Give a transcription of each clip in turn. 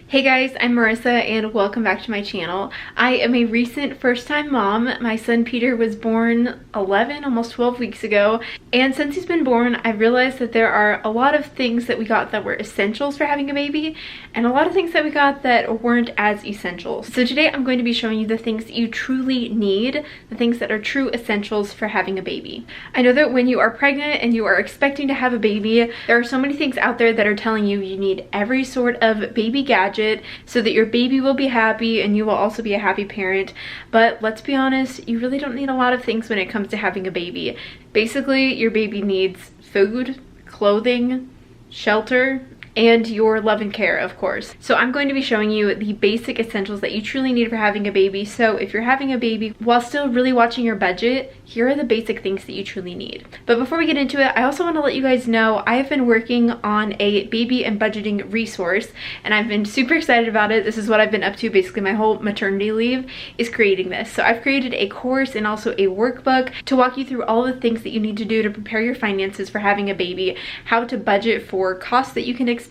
Hey guys, I'm Marissa and welcome back to my channel. I am a recent first-time mom. My son Peter was born 11, almost 12 weeks ago, and since he's been born, I've realized that there are a lot of things that we got that were essentials for having a baby, and a lot of things that we got that weren't as essential. So today I'm going to be showing you the things that you truly need, the things that are true essentials for having a baby. I know that when you are pregnant and you are expecting to have a baby, there are so many things out there that are telling you you need every sort of baby gadget so that your baby will be happy and you will also be a happy parent. But let's be honest, you really don't need a lot of things when it comes to having a baby. Basically, your baby needs food, clothing, shelter, and your love and care, of course. So I'm going to be showing you the basic essentials that you truly need for having a baby. So if you're having a baby while still really watching your budget, here are the basic things that you truly need. But before we get into it, I also want to let you guys know I have been working on a baby and budgeting resource, and I've been super excited about it. This is what I've been up to basically my whole maternity leave, is creating this. So I've created a course and also a workbook to walk you through all the things that you need to do to prepare your finances for having a baby, how to budget for costs that you can expect,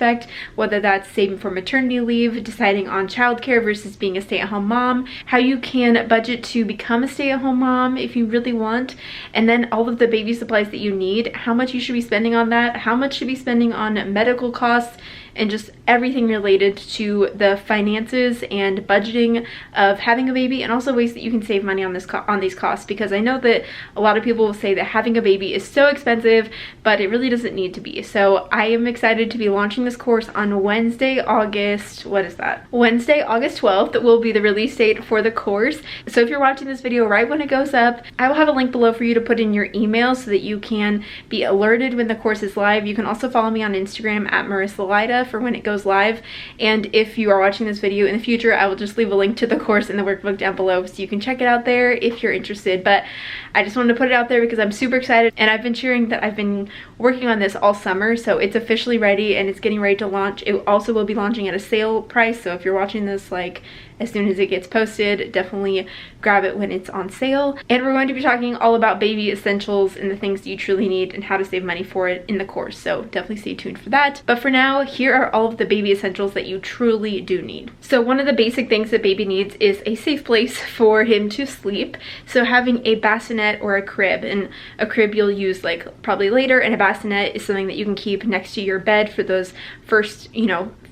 whether that's saving for maternity leave, deciding on childcare versus being a stay-at-home mom, how you can budget to become a stay-at-home mom if you really want, and then all of the baby supplies that you need, how much you should be spending on that, how much you should be spending on medical costs, and just everything related to the finances and budgeting of having a baby, and also ways that you can save money on these costs, because I know that a lot of people will say that having a baby is so expensive, but it really doesn't need to be. So I am excited to be launching this course on Wednesday, August 12th will be the release date for the course. So if you're watching this video right when it goes up, I will have a link below for you to put in your email so that you can be alerted when the course is live. You can also follow me on Instagram at Marissa Lyda for when it goes live, and if you are watching this video in the future, I will just leave a link to the course and the workbook down below so you can check it out there if you're interested. But I just wanted to put it out there because I'm super excited, and I've been sharing that I've been working on this all summer, so it's officially ready and it's getting ready to launch. It also will be launching at a sale price, so if you're watching this like as soon as it gets posted, definitely grab it when it's on sale. And we're going to be talking all about baby essentials and the things you truly need and how to save money for it in the course, so definitely stay tuned for that. But for now, here are all of the baby essentials that you truly do need. So one of the basic things that baby needs is a safe place for him to sleep. So having a bassinet or a crib, and a crib you'll use like probably later, and a bassinet is something that you can keep next to your bed for those first,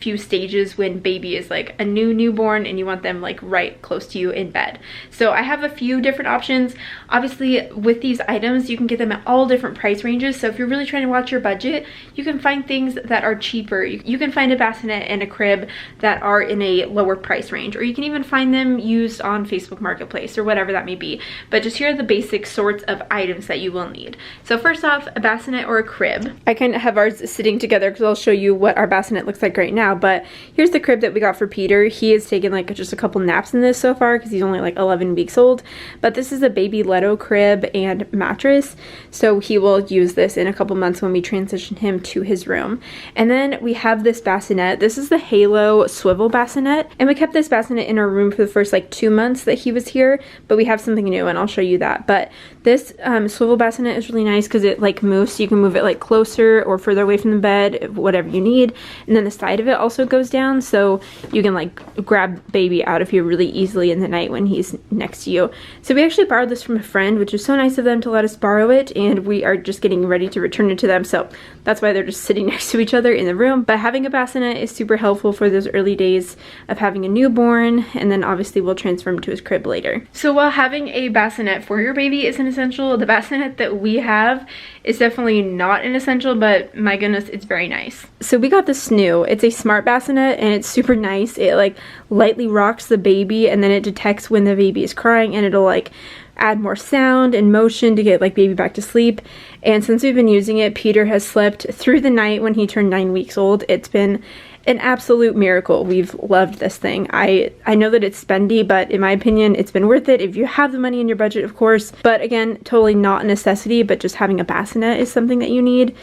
few stages when baby is like a newborn and you want them like right close to you in bed. So I have a few different options. Obviously with these items you can get them at all different price ranges, so if you're really trying to watch your budget, you can find things that are cheaper. You can find a bassinet and a crib that are in a lower price range, or you can even find them used on Facebook Marketplace or whatever that may be. But just here are the basic sorts of items that you will need. So first off, a bassinet or a crib. I kind of have ours sitting together because I'll show you what our bassinet looks like right now, but here's the crib that we got for Peter. He has taken like just a couple naps in this so far because he's only like 11 weeks old, but this is a baby Leto crib and mattress, so he will use this in a couple months when we transition him to his room. And then we have this bassinet. This is the Halo swivel bassinet, and we kept this bassinet in our room for the first like 2 months that he was here, but we have something new and I'll show you that. But this swivel bassinet is really nice because it like moves, so you can move it like closer or further away from the bed, whatever you need. And then the side of it also goes down, so you can like grab baby out of here really easily in the night when he's next to you. So we actually borrowed this from a friend, which is so nice of them to let us borrow it, and we are just getting ready to return it to them, so that's why they're just sitting next to each other in the room. But having a bassinet is super helpful for those early days of having a newborn, and then obviously we'll transfer him to his crib later. So while having a bassinet for your baby is an essential, the bassinet that we have is definitely not an essential, but my goodness, it's very nice. So we got this new, it's a smart bassinet and it's super nice. It like lightly rocks the baby, and then it detects when the baby is crying, and it'll like add more sound and motion to get like baby back to sleep. And since we've been using it, Peter has slept through the night when he turned 9 weeks old. It's been an absolute miracle. We've loved this thing. I know that it's spendy, but in my opinion, it's been worth it if you have the money in your budget, of course. But again, totally not a necessity, but just having a bassinet is something that you need.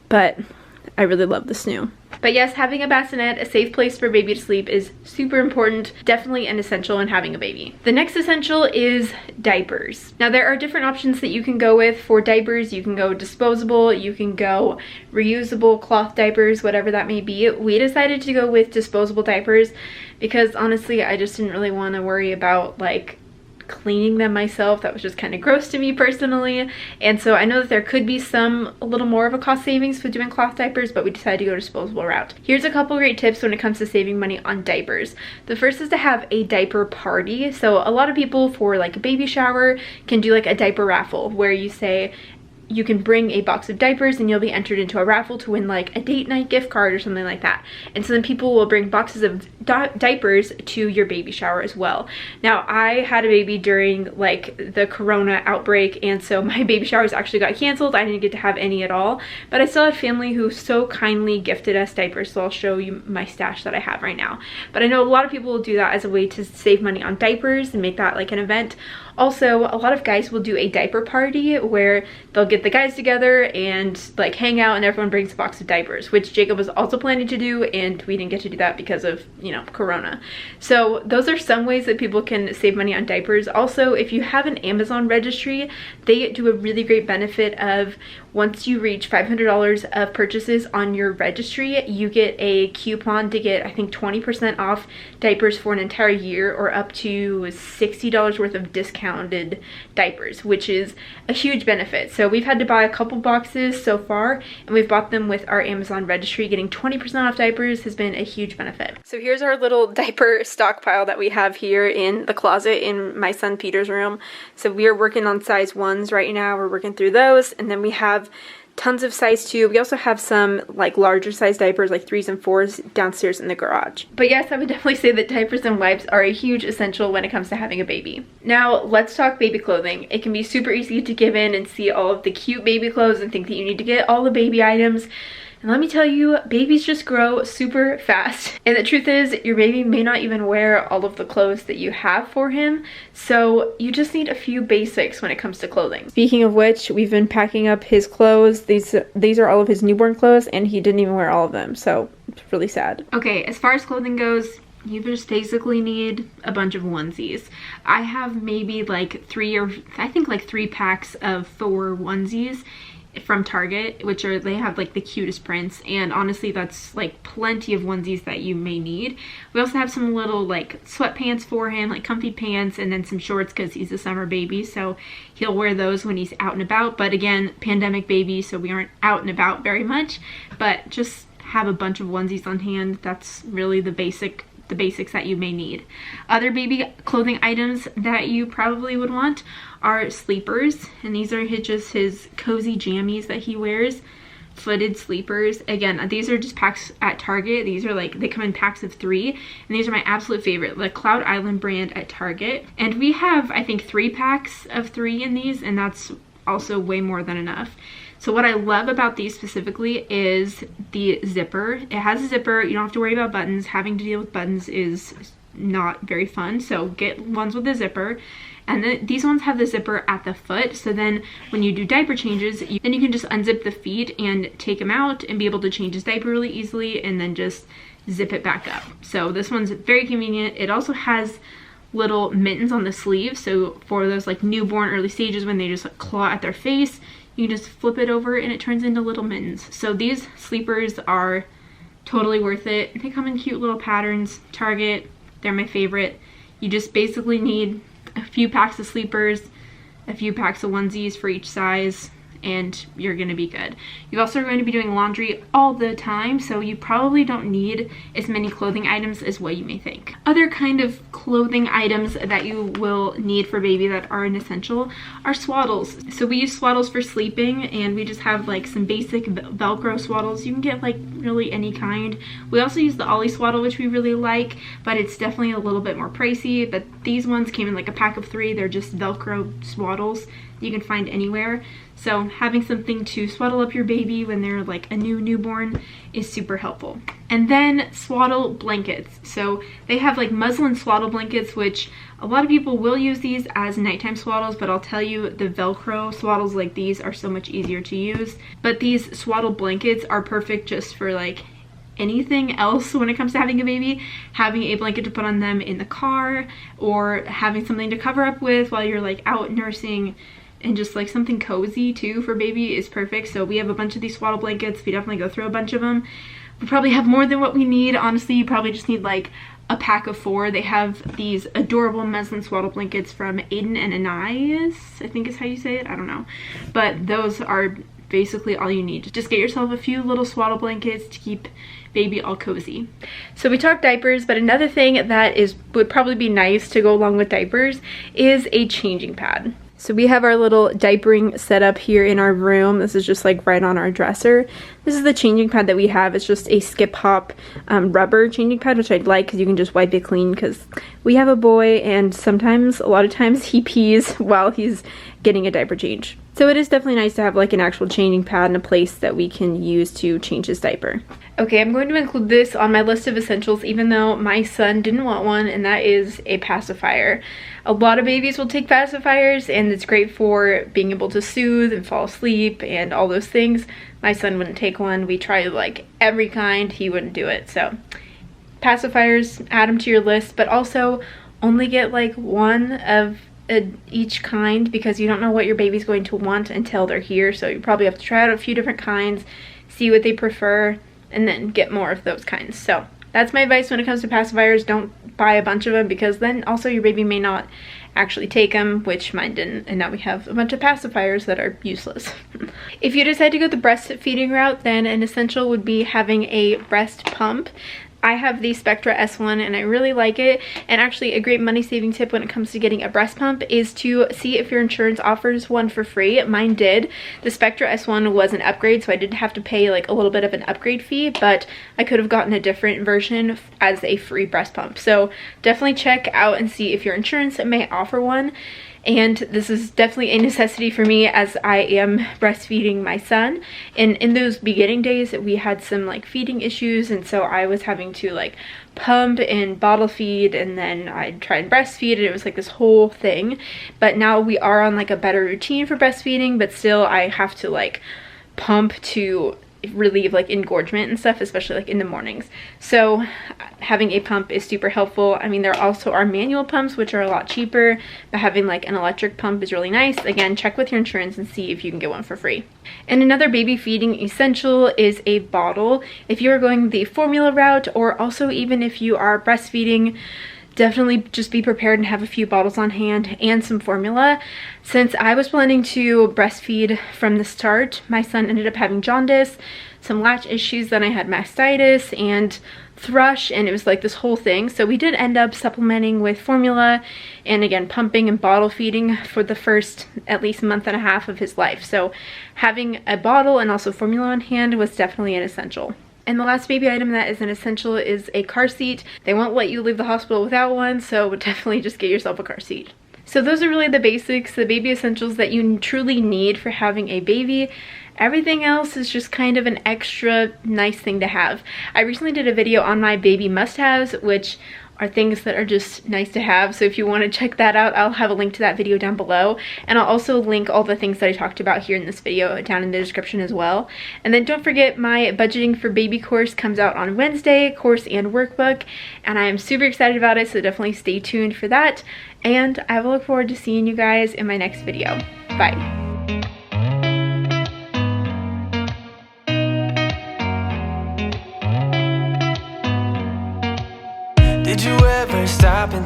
But I really love this new. But yes, having a bassinet, a safe place for baby to sleep, is super important, definitely an essential in having a baby. The next essential is diapers. Now there are different options that you can go with for diapers. You can go disposable, you can go reusable cloth diapers, whatever that may be. We decided to go with disposable diapers because honestly I just didn't really want to worry about like cleaning them myself. That was just kind of gross to me personally, and so I know that there could be a little more of a cost savings with doing cloth diapers, but we decided to go disposable route. Here's a couple great tips when it comes to saving money on diapers. The first is to have a diaper party. So a lot of people for like a baby shower can do like a diaper raffle where you say you can bring a box of diapers and you'll be entered into a raffle to win like a date night gift card or something like that. And so then people will bring boxes of diapers to your baby shower as well. Now I had a baby during like the corona outbreak, and so my baby showers actually got canceled. I didn't get to have any at all, but I still had family who so kindly gifted us diapers, so I'll show you my stash that I have right now. But I know a lot of people will do that as a way to save money on diapers and make that like an event. Also, a lot of guys will do a diaper party where they'll get the guys together and like hang out and everyone brings a box of diapers, which Jacob was also planning to do, and we didn't get to do that because of, you know, corona. So those are some ways that people can save money on diapers. Also, if you have an Amazon registry, they do a really great benefit of once you reach $500 of purchases on your registry, you get a coupon to get, I think, 20% off diapers for an entire year, or up to $60 worth of discounted diapers, which is a huge benefit. So we've had to buy a couple boxes so far, and we've bought them with our Amazon registry. Getting 20% off diapers has been a huge benefit. So here's our little diaper stockpile that we have here in the closet in my son Peter's room. So we are working on size 1s right now. We're working through those, and then we have tons of size 2. We also have some like larger size diapers, like 3s and 4s downstairs in the garage. But yes, I would definitely say that diapers and wipes are a huge essential when it comes to having a baby. Now let's talk baby clothing. It can be super easy to give in and see all of the cute baby clothes and think that you need to get all the baby items. And let me tell you, babies just grow super fast. And the truth is, your baby may not even wear all of the clothes that you have for him. So you just need a few basics when it comes to clothing. Speaking of which, we've been packing up his clothes. These are all of his newborn clothes, and he didn't even wear all of them. So it's really sad. Okay, as far as clothing goes, you just basically need a bunch of onesies. I have maybe like 3 packs of 4 onesies from Target, which are, they have like the cutest prints, and honestly that's like plenty of onesies that you may need. We also have some little like sweatpants for him, like comfy pants, and then some shorts because he's a summer baby, so he'll wear those when he's out and about. But again, pandemic baby, so we aren't out and about very much, but just have a bunch of onesies on hand. That's really the basics that you may need. Other baby clothing items that you probably would want are sleepers, and these are just his cozy jammies that he wears, footed sleepers. Again, these are just packs at Target. These are like, they come in packs of 3, and these are my absolute favorite, the Cloud Island brand at Target. And we have, I think, 3 packs of 3 in these, and that's also way more than enough. So what I love about these specifically is the zipper. It has a zipper. You don't have to worry about buttons. Having to deal with buttons is not very fun, so get ones with a zipper. And then these ones have the zipper at the foot, so then when you do diaper changes, then you can just unzip the feet and take him out and be able to change his diaper really easily, and then just zip it back up. So this one's very convenient. It also has little mittens on the sleeve, so for those like newborn early stages when they just like claw at their face, you can just flip it over and it turns into little mittens. So these sleepers are totally worth it. They come in cute little patterns. Target, they're my favorite. You just basically need a few packs of sleepers, a few packs of onesies for each size, and you're gonna be good. You're also going to be doing laundry all the time, so you probably don't need as many clothing items as what you may think. Other kind of clothing items that you will need for baby that are an essential are swaddles. So we use swaddles for sleeping, and we just have like some basic Velcro swaddles. You can get like really any kind. We also use the Ollie swaddle, which we really like, but it's definitely a little bit more pricey. But these ones came in like a pack of 3. They're just Velcro swaddles you can find anywhere. So having something to swaddle up your baby when they're like a newborn is super helpful. And then swaddle blankets. So they have like muslin swaddle blankets, which a lot of people will use these as nighttime swaddles, but I'll tell you, the Velcro swaddles like these are so much easier to use. But these swaddle blankets are perfect just for like anything else when it comes to having a baby. Having a blanket to put on them in the car, or having something to cover up with while you're like out nursing, and just like something cozy too for baby is perfect. So we have a bunch of these swaddle blankets. We definitely go through a bunch of them. We probably have more than what we need. Honestly, you probably just need like a pack of 4. They have these adorable muslin swaddle blankets from Aiden and Anais, I think is how you say it, I don't know. But those are basically all you need. Just get yourself a few little swaddle blankets to keep baby all cozy. So we talked diapers, but another thing that would probably be nice to go along with diapers is a changing pad. So we have our little diapering set up here in our room. This is just like right on our dresser. This is the changing pad that we have. It's just a skip hop rubber changing pad, which I'd like because you can just wipe it clean, because we have a boy and sometimes, a lot of times, he pees while he's getting a diaper change. So it is definitely nice to have like an actual changing pad and a place that we can use to change his diaper. Okay, I'm going to include this on my list of essentials even though my son didn't want one, and that is a pacifier. A lot of babies will take pacifiers and it's great for being able to soothe and fall asleep and all those things. My son wouldn't take one. We tried like every kind, he wouldn't do it. So pacifiers, add them to your list, but also only get like one of each kind, because you don't know what your baby's going to want until they're here. So you probably have to try out a few different kinds, see what they prefer, and then get more of those kinds. So that's my advice when it comes to pacifiers. Don't buy a bunch of them, because then also your baby may not actually take them, which mine didn't, and now we have a bunch of pacifiers that are useless. If you decide to go the breastfeeding route, then an essential would be having a breast pump. I have the Spectra S1 and I really like it, and actually a great money saving tip when it comes to getting a breast pump is to see if your insurance offers one for free. Mine did. The Spectra S1 was an upgrade, so I did have to pay like a little bit of an upgrade fee, but I could have gotten a different version as a free breast pump. So definitely check out and see if your insurance may offer one. And this is definitely a necessity for me as I am breastfeeding my son. And in those beginning days, we had some like feeding issues, and so I was having to like pump and bottle feed, and then I'd try and breastfeed, and it was like this whole thing. But now we are on like a better routine for breastfeeding, but still I have to like pump to relieve like engorgement and stuff, especially like in the mornings. So having a pump is super helpful. I mean, there also are manual pumps which are a lot cheaper, but having like an electric pump is really nice. Again, check with your insurance and see if you can get one for free. And another baby feeding essential is a bottle. If you are going the formula route, or also even if you are breastfeeding, definitely just be prepared and have a few bottles on hand and some formula. Since I was planning to breastfeed from the start, my son ended up having jaundice, some latch issues, then I had mastitis and thrush, and it was like this whole thing. So we did end up supplementing with formula and again pumping and bottle feeding for the first at least month and a half of his life. So having a bottle and also formula on hand was definitely an essential. And the last baby item that is an essential is a car seat. They won't let you leave the hospital without one, so definitely just get yourself a car seat. So those are really the basics, the baby essentials that you truly need for having a baby. Everything else is just kind of an extra nice thing to have. I recently did a video on my baby must-haves, which are things that are just nice to have. So if you want to check that out, I'll have a link to that video down below. And I'll also link all the things that I talked about here in this video down in the description as well. And then don't forget, my budgeting for baby course comes out on Wednesday, course and workbook. And I am super excited about it, so definitely stay tuned for that. And I will look forward to seeing you guys in my next video. Bye. Did you ever stop and